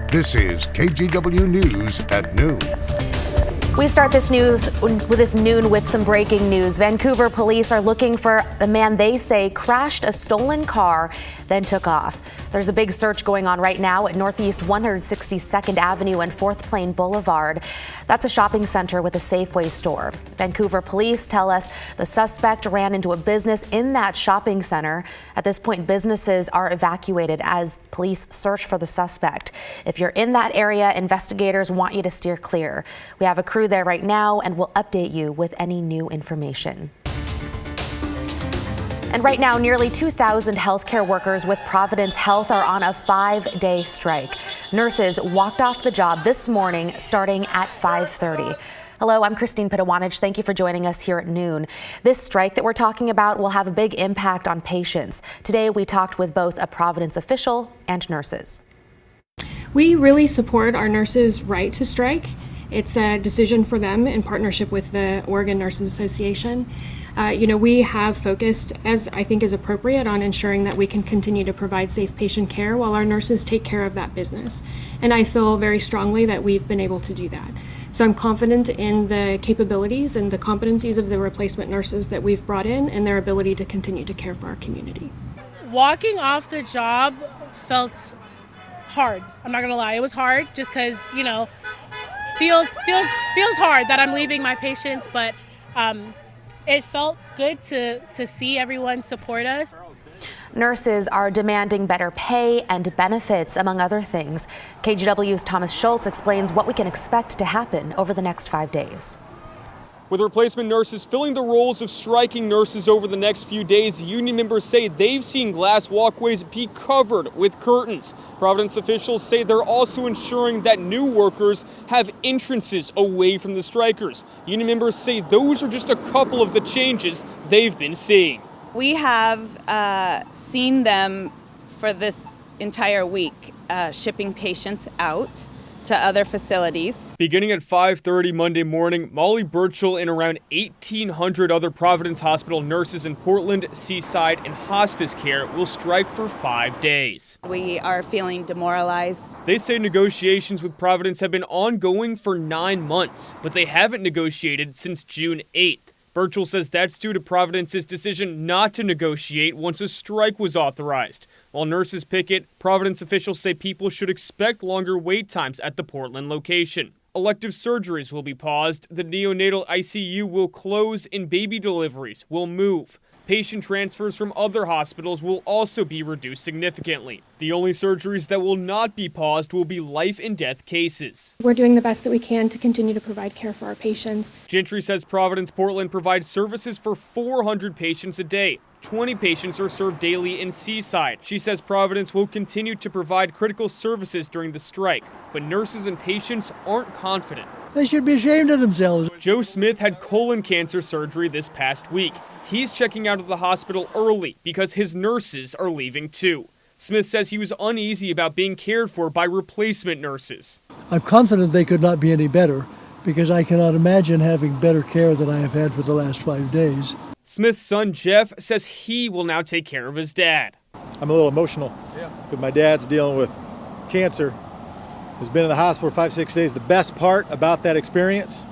This is KGW News at noon. We start this news with this noon with some breaking news. Vancouver police are looking for the man they say crashed a stolen car, then took off. There's a big search going on right now at Northeast 162nd Avenue and 4th Plain Boulevard. That's a shopping center with a Safeway store. Vancouver police tell us the suspect ran into a business in that shopping center. At this point, businesses are evacuated as police search for the suspect. If you're in that area, investigators want you to steer clear. We have a crew there right now and we'll update you with any new information. And right now, nearly 2,000 healthcare workers with Providence Health are on a 5-day strike. Nurses walked off the job this morning starting at 5:30. Hello, I'm Christine Pitawanich. Thank you for joining us here at noon. This strike that we're talking about will have a big impact on patients. Today, we talked with both a Providence official and nurses. We really support our nurses' right to strike. It's a decision for them in partnership with the Oregon Nurses Association. We have focused, as I think is appropriate, on ensuring that we can continue to provide safe patient care while our nurses take care of that business. And I feel very strongly that we've been able to do that. So I'm confident in the capabilities and the competencies of the replacement nurses that we've brought in and their ability to continue to care for our community. Walking off the job felt hard. I'm not gonna lie, it was hard just because, feels hard that I'm leaving my patients, but it felt good to see everyone support us. Nurses are demanding better pay and benefits, among other things. KGW's Thomas Schultz explains what we can expect to happen over the next 5 days. With replacement nurses filling the roles of striking nurses over the next few days, union members say they've seen glass walkways be covered with curtains. Providence officials say they're also ensuring that new workers have entrances away from the strikers. Union members say those are just a couple of the changes they've been seeing. We have seen them for this entire week shipping patients out to other facilities. Beginning at 5:30 Monday morning, Molly Burchell and around 1,800 other Providence Hospital nurses in Portland, Seaside, and hospice care will strike for 5 days. We are feeling demoralized. They say negotiations with Providence have been ongoing for 9 months, but they haven't negotiated since June 8th. Burchell says that's due to Providence's decision not to negotiate once a strike was authorized. While nurses picket, Providence officials say people should expect longer wait times at the Portland location. Elective surgeries will be paused, the neonatal ICU will close, and baby deliveries will move. Patient transfers from other hospitals will also be reduced significantly. The only surgeries that will not be paused will be life and death cases. We're doing the best that we can to continue to provide care for our patients. Gentry says Providence Portland provides services for 400 patients a day. 20 patients are served daily in Seaside. She says Providence will continue to provide critical services during the strike, but nurses and patients aren't confident. They should be ashamed of themselves. Joe Smith had colon cancer surgery this past week. He's checking out of the hospital early because his nurses are leaving too. Smith says he was uneasy about being cared for by replacement nurses. I'm confident they could not be any better because I cannot imagine having better care than I have had for the last 5 days. Smith's son Jeff says he will now take care of his dad. I'm a little emotional because my dad's dealing with cancer. Has been in the hospital for 5-6 days. The best part about that experience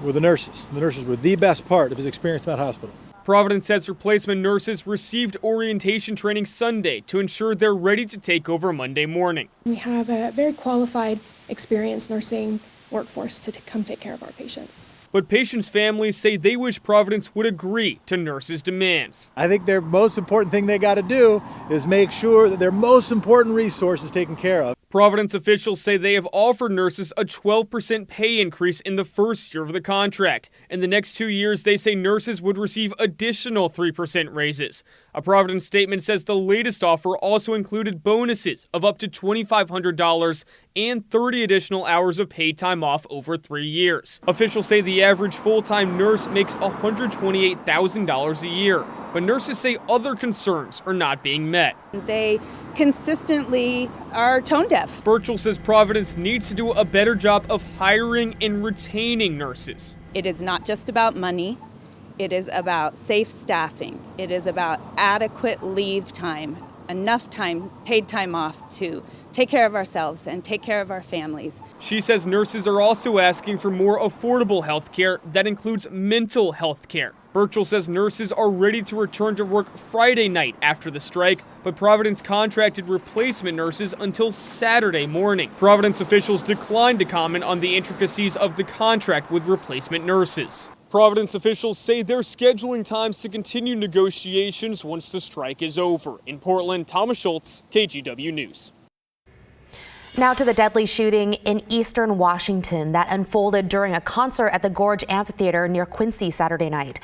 were the nurses. The nurses were the best part of his experience in that hospital. Providence says replacement nurses received orientation training Sunday to ensure they're ready to take over Monday morning. We have a very qualified, experienced nursing workforce to come take care of our patients. But patients' families say they wish Providence would agree to nurses' demands. I think their most important thing they got to do is make sure that their most important resource is taken care of. Providence officials say they have offered nurses a 12% pay increase in the first year of the contract. In the next 2 years, they say nurses would receive additional 3% raises. A Providence statement says the latest offer also included bonuses of up to $2,500 and 30 additional hours of paid time off over 3 years. Officials say the average full-time nurse makes $128,000 a year, but nurses say other concerns are not being met. They consistently are tone deaf. Burchell says Providence needs to do a better job of hiring and retaining nurses. It is not just about money. It is about safe staffing. It is about adequate leave time, enough time, paid time off to take care of ourselves and take care of our families. She says nurses are also asking for more affordable health care that includes mental health care. Burchell says nurses are ready to return to work Friday night after the strike, but Providence contracted replacement nurses until Saturday morning. Providence officials declined to comment on the intricacies of the contract with replacement nurses. Providence officials say they're scheduling times to continue negotiations once the strike is over. In Portland, Thomas Schultz, KGW News. Now to the deadly shooting in eastern Washington that unfolded during a concert at the Gorge Amphitheater near Quincy Saturday night.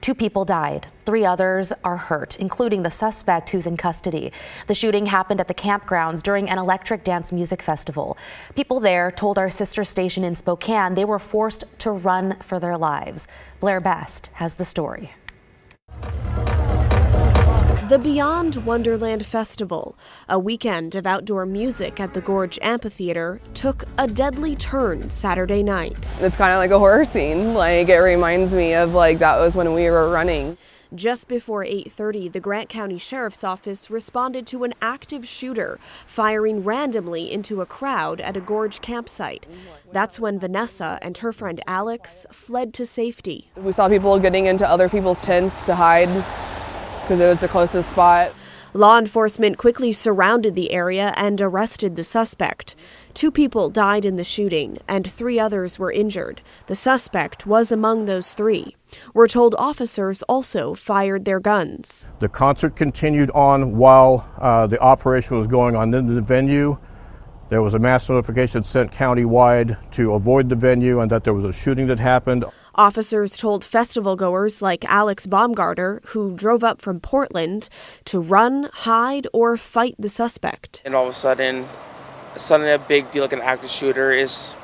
2 people died. 3 others are hurt, including the suspect who's in custody. The shooting happened at the campgrounds during an electric dance music festival. People there told our sister station in Spokane they were forced to run for their lives. Blair Best has the story. The Beyond Wonderland Festival, a weekend of outdoor music at the Gorge Amphitheater, took a deadly turn Saturday night. It's kind of like a horror scene. Like, it reminds me of that was when we were running. Just before 8:30, the Grant County Sheriff's Office responded to an active shooter firing randomly into a crowd at a Gorge campsite. That's when Vanessa and her friend Alex fled to safety. We saw people getting into other people's tents to hide because it was the closest spot. Law enforcement quickly surrounded the area and arrested the suspect. 2 people died in the shooting and 3 others were injured. The suspect was among those 3. We're told officers also fired their guns. The concert continued on while the operation was going on in the venue. There was a mass notification sent countywide to avoid the venue and that there was a shooting that happened. Officers told festival goers like Alex Baumgarter, who drove up from Portland, to run, hide, or fight the suspect. And all of a sudden a big deal like an active shooter is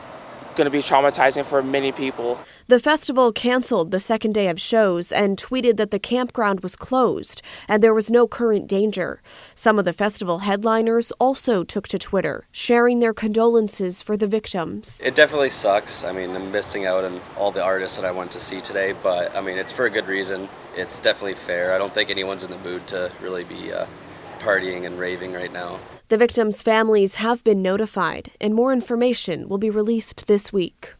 going to be traumatizing for many people. The festival canceled the second day of shows and tweeted that the campground was closed and there was no current danger. Some of the festival headliners also took to Twitter, sharing their condolences for the victims. It definitely sucks. I mean, I'm missing out on all the artists that I went to see today, but I mean, it's for a good reason. It's definitely fair. I don't think anyone's in the mood to really be partying and raving right now. The victims' families have been notified, and more information will be released this week.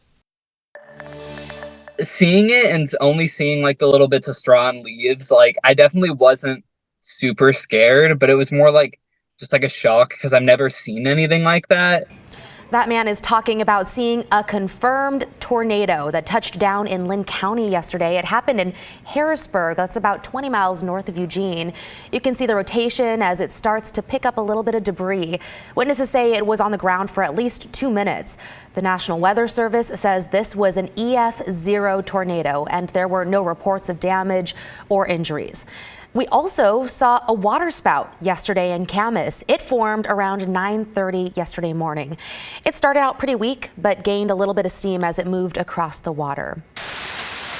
Seeing it and only seeing the little bits of straw and leaves, I definitely wasn't super scared, but it was more just a shock because I've never seen anything like that. That man is talking about seeing a confirmed tornado that touched down in Lynn County yesterday. It happened in Harrisburg. That's about 20 miles north of Eugene. You can see the rotation as it starts to pick up a little bit of debris. Witnesses say it was on the ground for at least 2 minutes. The National Weather Service says this was an EF0 tornado and there were no reports of damage or injuries. We also saw a water spout yesterday in Camas. It formed around 9:30 yesterday morning. It started out pretty weak, but gained a little bit of steam as it moved across the water.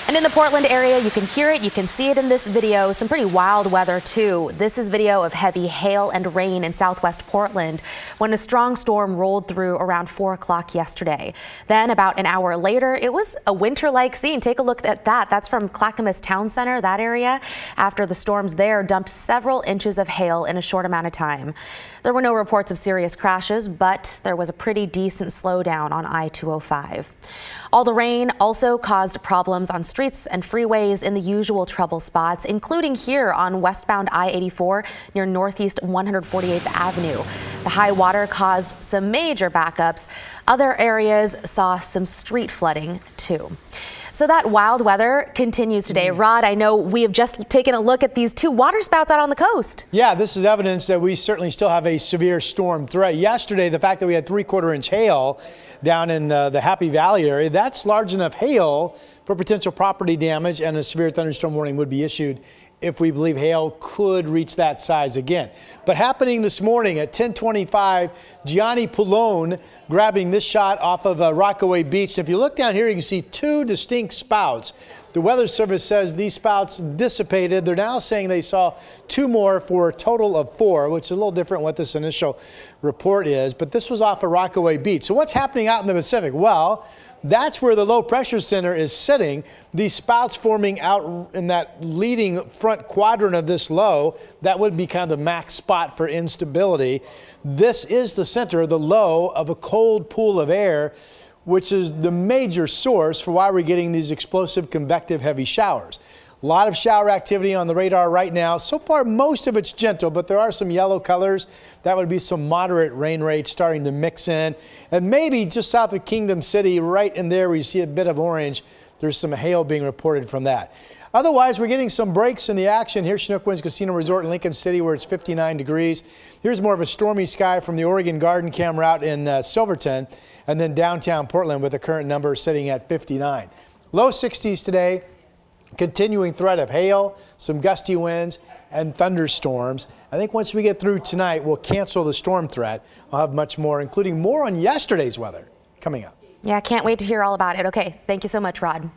And in the Portland area, you can hear it, you can see it in this video. Some pretty wild weather too. This is video of heavy hail and rain in southwest Portland when a strong storm rolled through around 4 o'clock yesterday. Then about an hour later, it was a winter-like scene. Take a look at that. That's from Clackamas Town Center, that area. After the storms there dumped several inches of hail in a short amount of time. There were no reports of serious crashes, but there was a pretty decent slowdown on I-205. All the rain also caused problems on streets and freeways in the usual trouble spots, including here on westbound I-84 near Northeast 148th Avenue. The high water caused some major backups. Other areas saw some street flooding too. So that wild weather continues today. Rod, I know we have just taken a look at these 2 water spouts out on the coast. Yeah, this is evidence that we certainly still have a severe storm threat. Yesterday, the fact that we had 3/4 inch hail down in the Happy Valley area, that's large enough hail for potential property damage, and a severe thunderstorm warning would be issued if we believe hail could reach that size again. But happening this morning at 10:25, Gianni Poulone grabbing this shot off of Rockaway Beach. If you look down here, you can see 2 distinct spouts. The Weather Service says these spouts dissipated. They're now saying they saw 2 more for a total of 4, which is a little different what this initial report is. But this was off of Rockaway Beach. So what's happening out in the Pacific? Well, that's where the low pressure center is sitting. These spouts forming out in that leading front quadrant of this low, that would be kind of the max spot for instability. This is the center, the low of a cold pool of air, which is the major source for why we're getting these explosive convective heavy showers. A lot of shower activity on the radar right now. So far, most of it's gentle, but there are some yellow colors. That would be some moderate rain rates starting to mix in. And maybe just south of Kingdom City, right in there where you see a bit of orange, there's some hail being reported from that. Otherwise, we're getting some breaks in the action. Here's Chinook Winds Casino Resort in Lincoln City, where it's 59 degrees. Here's more of a stormy sky from the Oregon Garden camera out in Silverton, and then downtown Portland with the current number sitting at 59. Low 60s today. Continuing threat of hail, some gusty winds, and thunderstorms. I think once we get through tonight, we'll cancel the storm threat. I'll have much more, including more on yesterday's weather coming up. Yeah, can't wait to hear all about it. Okay, thank you so much, Rod.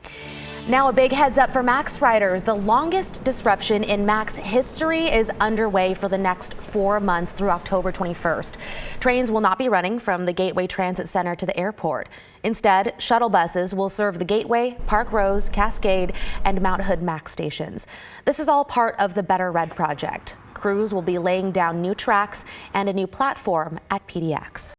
Now a big heads up for Max riders. The longest disruption in Max history is underway for the next 4 months through October 21st. Trains will not be running from the Gateway Transit Center to the airport. Instead, shuttle buses will serve the Gateway, Park Rose, Cascade, and Mount Hood Max stations. This is all part of the Better Red project. Crews will be laying down new tracks and a new platform at PDX.